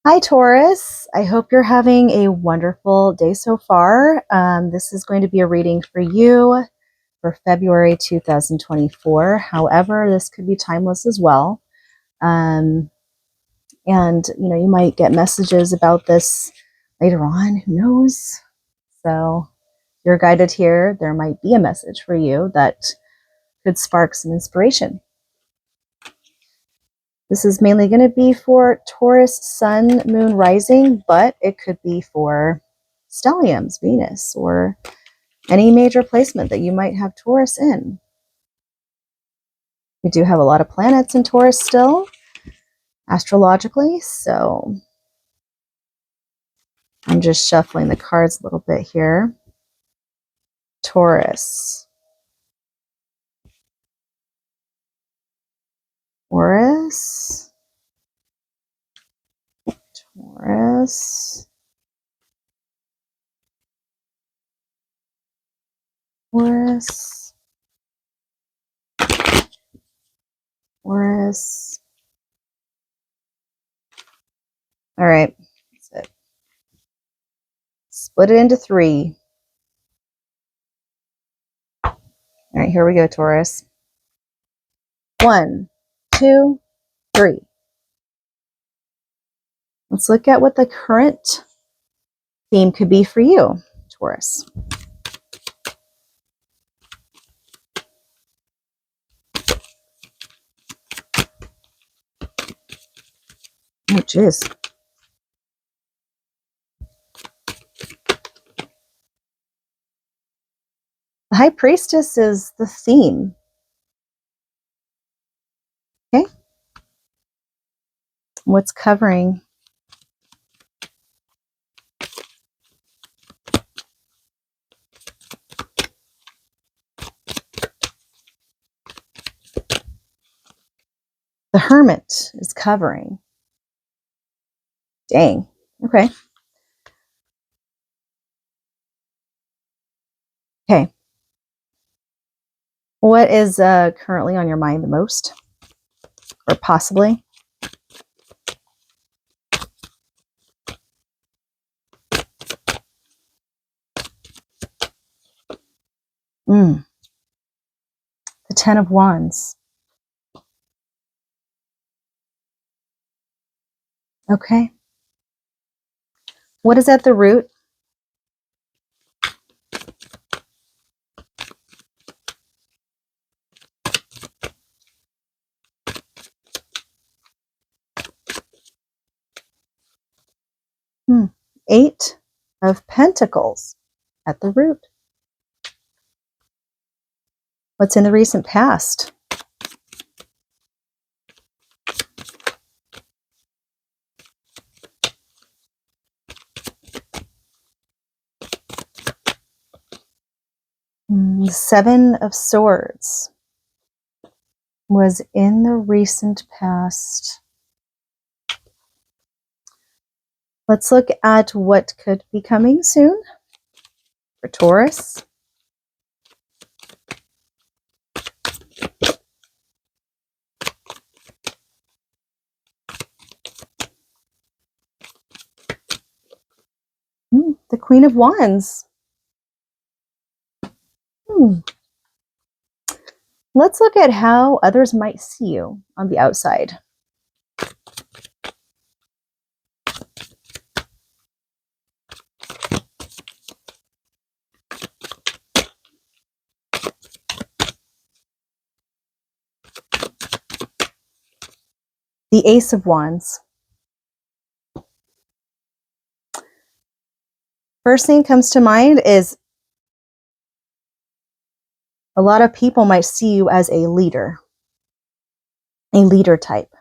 Hi, Taurus. I hope you're having a wonderful day so far. This is going to be a reading for you for February 2024. However, this could be timeless as well. Um, and, you might get messages about this later on. Who knows? So you're guided here. There might be a message for you that could spark some inspiration. This is mainly going to be for Taurus, Sun, Moon, Rising, but it could be for stelliums, Venus, or any major placement that you might have Taurus in. We do have a lot of planets in Taurus still, astrologically, so I'm just shuffling the cards a little bit here. Taurus. Taurus. Taurus. Taurus. Taurus. All right, that's it. Split it into 3. All right, here we go, Taurus. 1, 2, 3. Let's look at what the current theme could be for you, Taurus. Oh, geez. The High Priestess is the theme. Okay. What's covering? The Hermit is covering. Dang. Okay. Okay. What is currently on your mind the most? Or possibly? The Ten of Wands. Okay. What is at the root? Hmm. 8 of Pentacles at the root. What's in the recent past? The 7 of Swords was in the recent past. Let's look at what could be coming soon for Taurus. The Queen of Wands. Let's look at how others might see you on the outside. The Ace of Wands. First thing that comes to mind is a lot of people might see you as a leader type.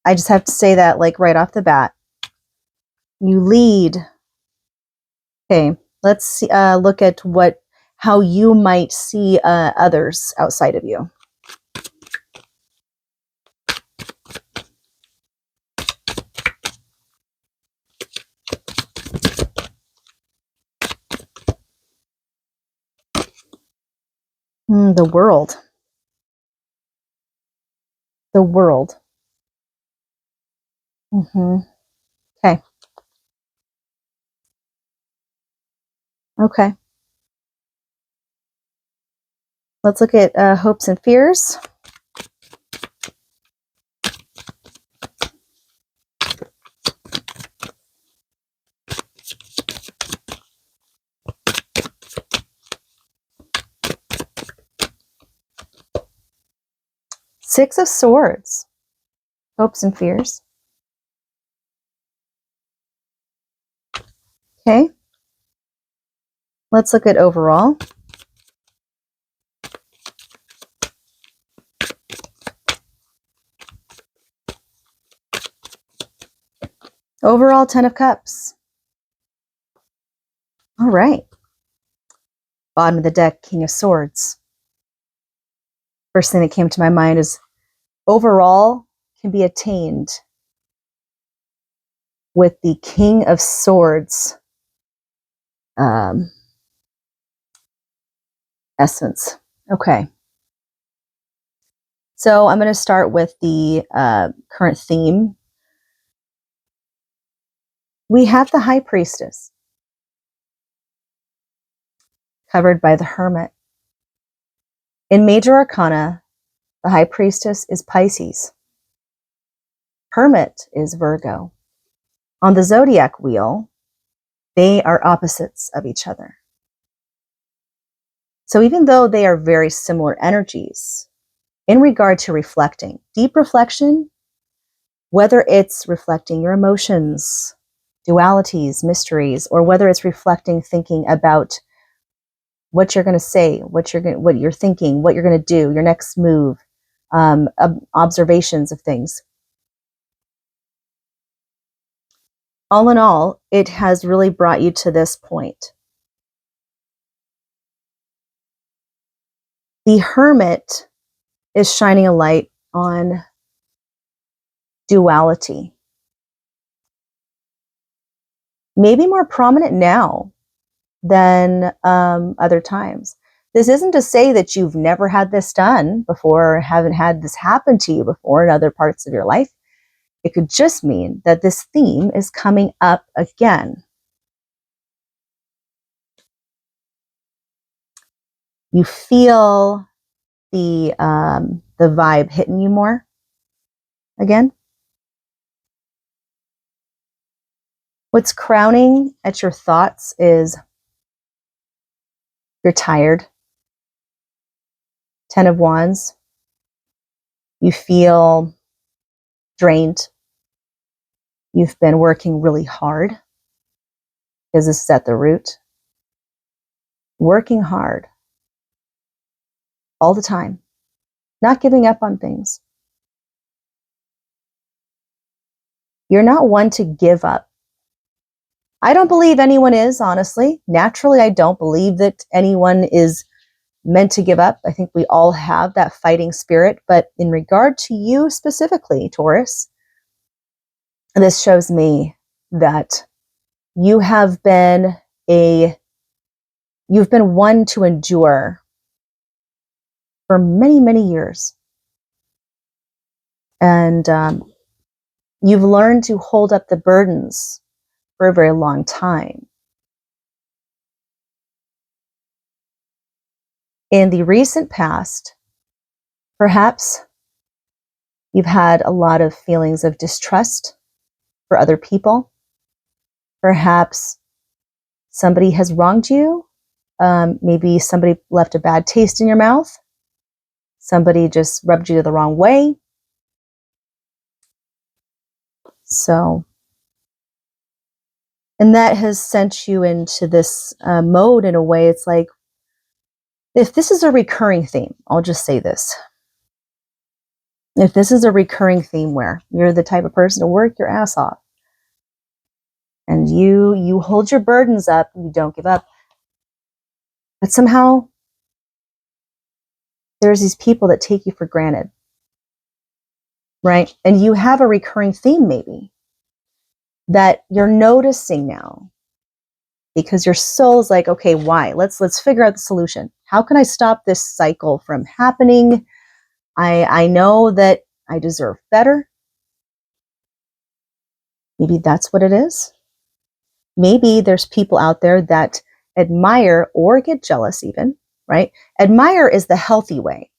I just have to say that like right off the bat. You lead. Okay, let's look at how you might see others outside of you. The world. The world. Okay. Okay. Let's look at hopes and fears. Six of Swords. Hopes and fears. Okay. Let's look at overall. Overall, 10 of Cups. All right. Bottom of the deck, King of Swords. First thing that came to my mind is overall can be attained with the King of Swords essence. Okay. So I'm going to start with the current theme. We have the High Priestess, covered by the Hermit. In Major Arcana, the High Priestess is Pisces. Hermit is Virgo. On the zodiac wheel, they are opposites of each other. So even though they are very similar energies, in regard to reflecting, deep reflection, whether it's reflecting your emotions, dualities, mysteries, or whether it's reflecting, thinking about what you're going to say, what you're thinking, what you're going to do, your next move, observations of things. All in all, it has really brought you to this point. The Hermit is shining a light on duality. Maybe more prominent now than other times. This isn't to say that you've never had this done before or haven't had this happen to you before in other parts of your life. It could just mean that this theme is coming up again. You feel the vibe hitting you more again. What's crowning at your thoughts is you're tired. 10 of Wands. You feel drained. You've been working really hard because this is at the root. Working hard all the time, not giving up on things. You're not one to give up. I don't believe anyone is, honestly. Naturally, I don't believe that anyone is meant to give up. I think we all have that fighting spirit. But in regard to you specifically, Taurus, this shows me that you have been you've been one to endure for many, many years. And you've learned to hold up the burdens for a very long time. In the recent past, perhaps you've had a lot of feelings of distrust for other people. Perhaps somebody has wronged you. Maybe somebody left a bad taste in your mouth. Somebody just rubbed you the wrong way. So, and that has sent you into this mode in a way. It's like, if this is a recurring theme, I'll just say this. If this is a recurring theme where you're the type of person to work your ass off and you hold your burdens up, you don't give up, but somehow there's these people that take you for granted, right? And you have a recurring theme maybe that you're noticing now because your soul is like, okay, why? Let's figure out the solution. How can I stop this cycle from happening? I know that I deserve better. Maybe that's what it is. Maybe there's people out there that admire or get jealous even, right? Admire is the healthy way.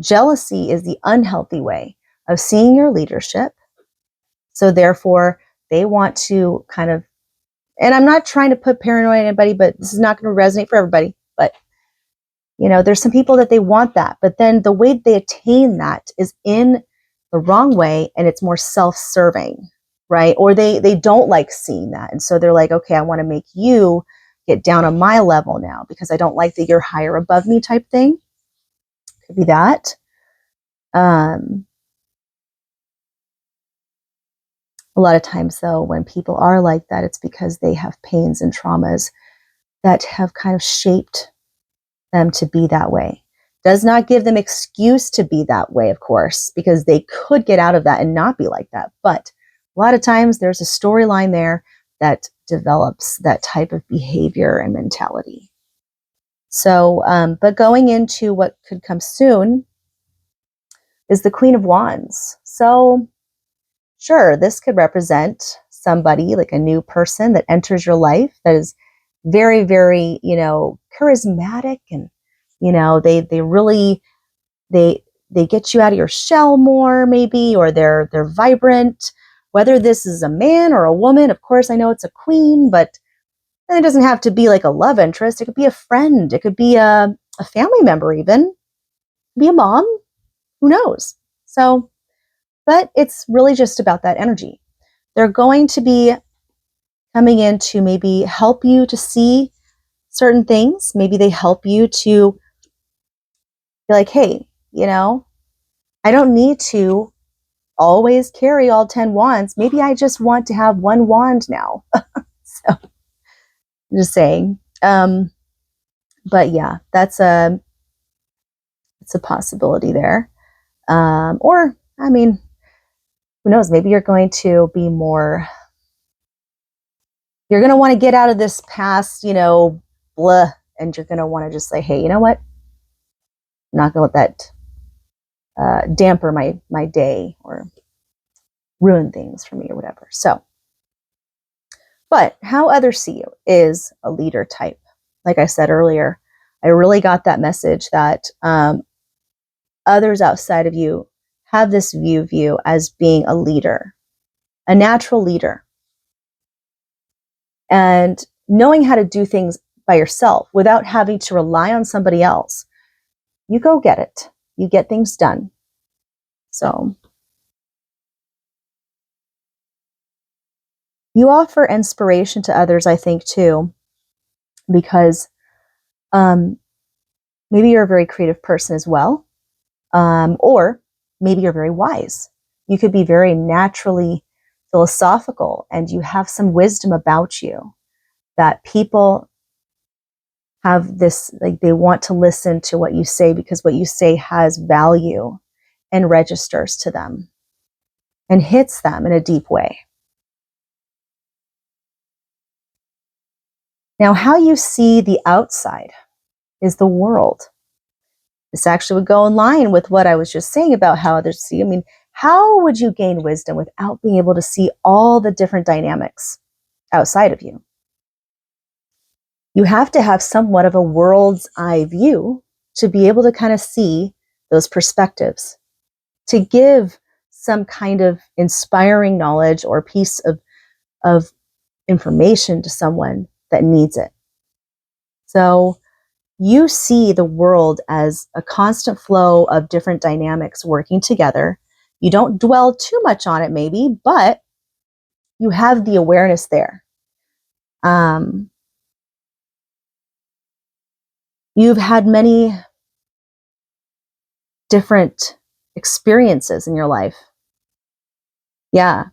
Jealousy is the unhealthy way of seeing your leadership. So therefore, they want to kind of, and I'm not trying to put paranoia on anybody, but this is not going to resonate for everybody. But, there's some people that they want that, but then the way they attain that is in the wrong way, and it's more self-serving, right? Or they don't like seeing that. And so they're like, okay, I want to make you get down on my level now because I don't like that you're higher above me type thing. Could be that. A lot of times, though, when people are like that, it's because they have pains and traumas that have kind of shaped them to be that way. Does not give them excuse to be that way, of course, because they could get out of that and not be like that. But a lot of times there's a storyline there that develops that type of behavior and mentality. So, but going into what could come soon is the Queen of Wands. So, sure, this could represent somebody, like a new person that enters your life that is very, very, charismatic, and, they really, they get you out of your shell more, maybe, or they're vibrant. Whether this is a man or a woman, of course, I know it's a queen, but it doesn't have to be like a love interest. It could be a friend. It could be a family member, even. It could be a mom. Who knows? So, but it's really just about that energy. They're going to be coming in to maybe help you to see certain things. Maybe they help you to be like, hey, I don't need to always carry all 10 wands. Maybe I just want to have one wand now. So I'm just saying. But yeah, it's a possibility there. Or, I mean, who knows? Maybe you're going to be more, you're going to want to get out of this past, blah, and you're going to want to just say, hey, you know what? I'm not going to let that damper my day or ruin things for me or whatever. So, but how others see you is a leader type. Like I said earlier, I really got that message that others outside of you have this view of you as being a leader, a natural leader, and knowing how to do things by yourself without having to rely on somebody else. You go get it. You get things done. So you offer inspiration to others, I think, too, because maybe you're a very creative person as well, or maybe you're very wise. You could be very naturally philosophical, and you have some wisdom about you that people have this, like, they want to listen to what you say because what you say has value and registers to them and hits them in a deep way. Now, how you see the outside is the world. This actually would go in line with what I was just saying about how others see. I mean, how would you gain wisdom without being able to see all the different dynamics outside of you? You have to have somewhat of a world's eye view to be able to kind of see those perspectives, to give some kind of inspiring knowledge or piece of information to someone that needs it. So you see the world as a constant flow of different dynamics working together. You don't dwell too much on it, maybe, but you have the awareness there. You've had many different experiences in your life. Yeah.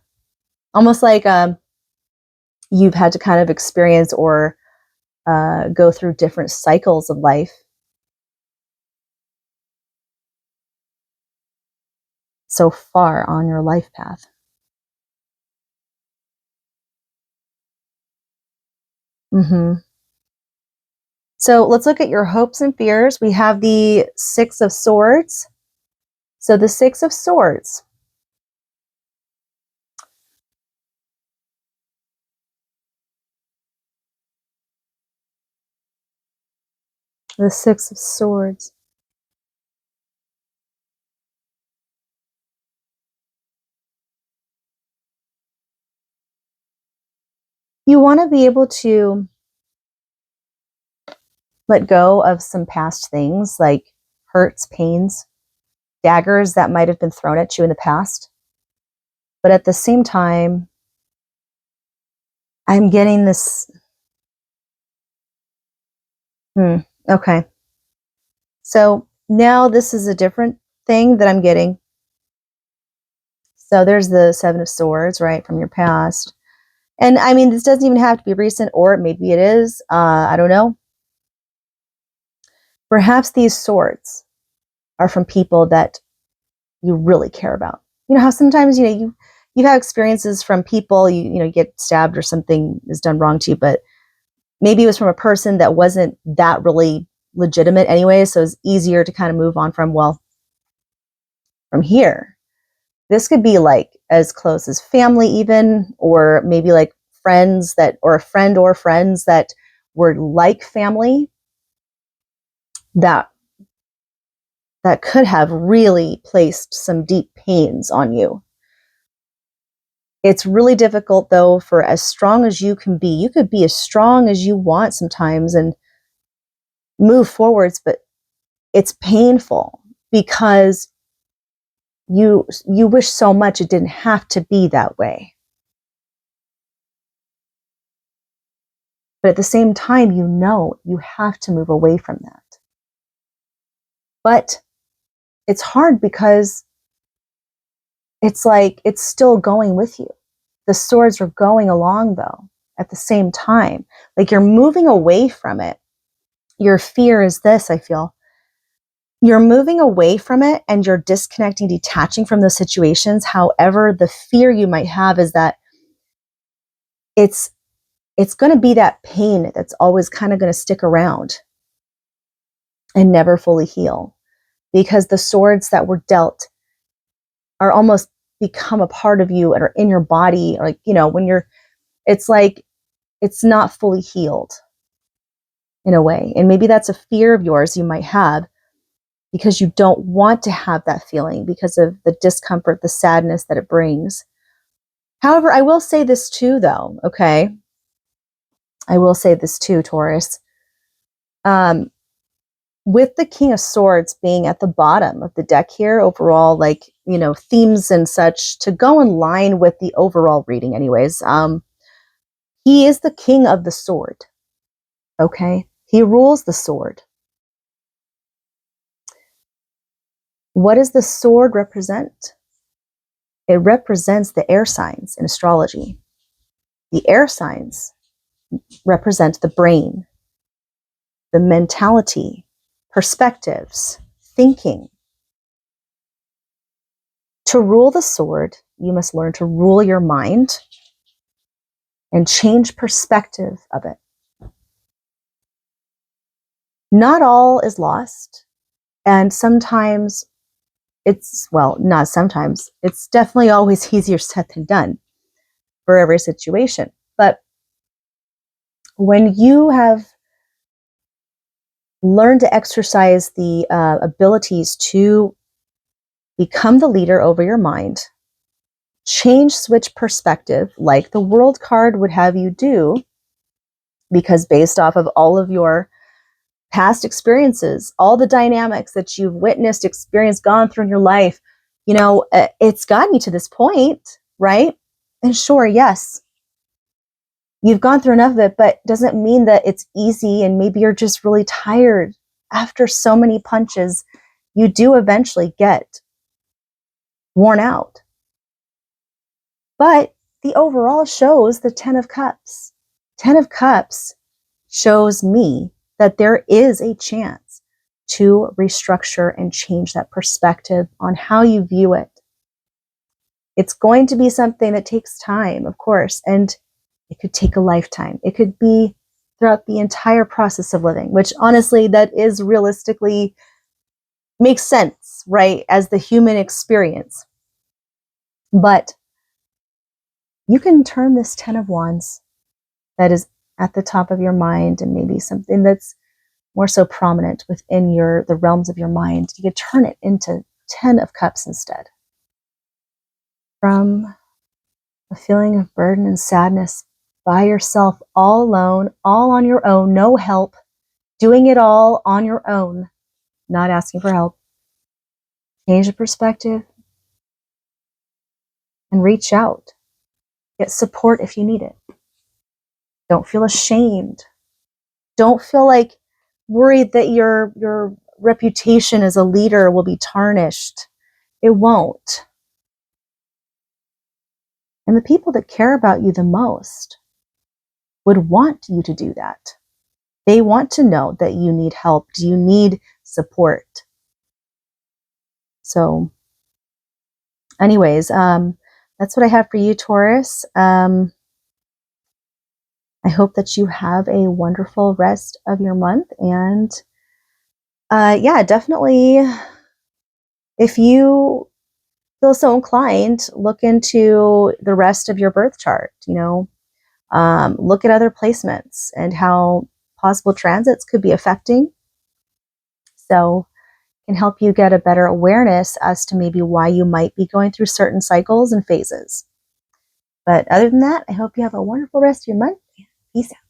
Almost like you've had to kind of experience or go through different cycles of life. So far on your life path. So let's look at your hopes and fears. We have the Six of Swords. So the Six of Swords. The Six of Swords. You want to be able to let go of some past things like hurts, pains, daggers that might have been thrown at you in the past. But at the same time, I'm getting this. Okay. So now this is a different thing that I'm getting. So there's the Seven of Swords, right, from your past. And I mean, this doesn't even have to be recent, or maybe it is. I don't know. Perhaps these swords are from people that you really care about. You know how sometimes, you have experiences from people, you get stabbed or something is done wrong to you, but maybe it was from a person that wasn't that really legitimate anyway, so it's easier to kind of move on from, well, from here. This could be like as close as family even, or maybe like friends that, or a friend or friends that were like family that could have really placed some deep pains on you. It's really difficult though, for as strong as you can be. You could be as strong as you want sometimes and move forwards, but it's painful because you wish so much it didn't have to be that way. But at the same time, you have to move away from that. But it's hard because it's like it's still going with you. The swords are going along though at the same time. Like you're moving away from it. Your fear is this, I feel. You're moving away from it and you're disconnecting, detaching from those situations. However, the fear you might have is that it's going to be that pain that's always kind of going to stick around and never fully heal, because the swords that were dealt are almost become a part of you and are in your body. Like, when it's like, it's not fully healed in a way. And maybe that's a fear of yours you might have because you don't want to have that feeling because of the discomfort, the sadness that it brings. However, I will say this too, though, okay? I will say this too, Taurus. With the King of Swords being at the bottom of the deck here, overall, like, themes and such, to go in line with the overall reading anyways, he is the king of the sword, okay? He rules the sword. What does the sword represent? It represents the air signs in astrology. The air signs represent the brain, the mentality, perspectives, thinking. To rule the sword, you must learn to rule your mind and change perspective of it. Not all is lost, and sometimes not sometimes, it's definitely always easier said than done for every situation. But when you have learned to exercise the abilities to become the leader over your mind, switch perspective, like the World card would have you do, because based off of all of your past experiences, all the dynamics that you've witnessed, experienced, gone through in your life, it's gotten you to this point, right? And sure, yes, you've gone through enough of it, but doesn't mean that it's easy, and maybe you're just really tired. After so many punches, you do eventually get worn out. But the overall shows the 10 of Cups. 10 of Cups shows me that there is a chance to restructure and change that perspective on how you view it. It's going to be something that takes time, of course, and it could take a lifetime. It could be throughout the entire process of living, which honestly, that is realistically makes sense, right, as the human experience. But you can turn this 10 of Wands that is at the top of your mind and maybe something that's more so prominent within the realms of your mind. You could turn it into 10 of Cups instead. From a feeling of burden and sadness by yourself, all alone, all on your own, no help, doing it all on your own, not asking for help. Change the perspective and reach out. Get support if you need it. Don't feel ashamed. Don't feel like worried that your reputation as a leader will be tarnished. It won't. And the people that care about you the most would want you to do that. They want to know that you need help. Do you need support? So anyways, that's what I have for you, Taurus. I hope that you have a wonderful rest of your month. And yeah, definitely, if you feel so inclined, look into the rest of your birth chart. Look at other placements and how possible transits could be affecting. So it can help you get a better awareness as to maybe why you might be going through certain cycles and phases. But other than that, I hope you have a wonderful rest of your month. Peace out.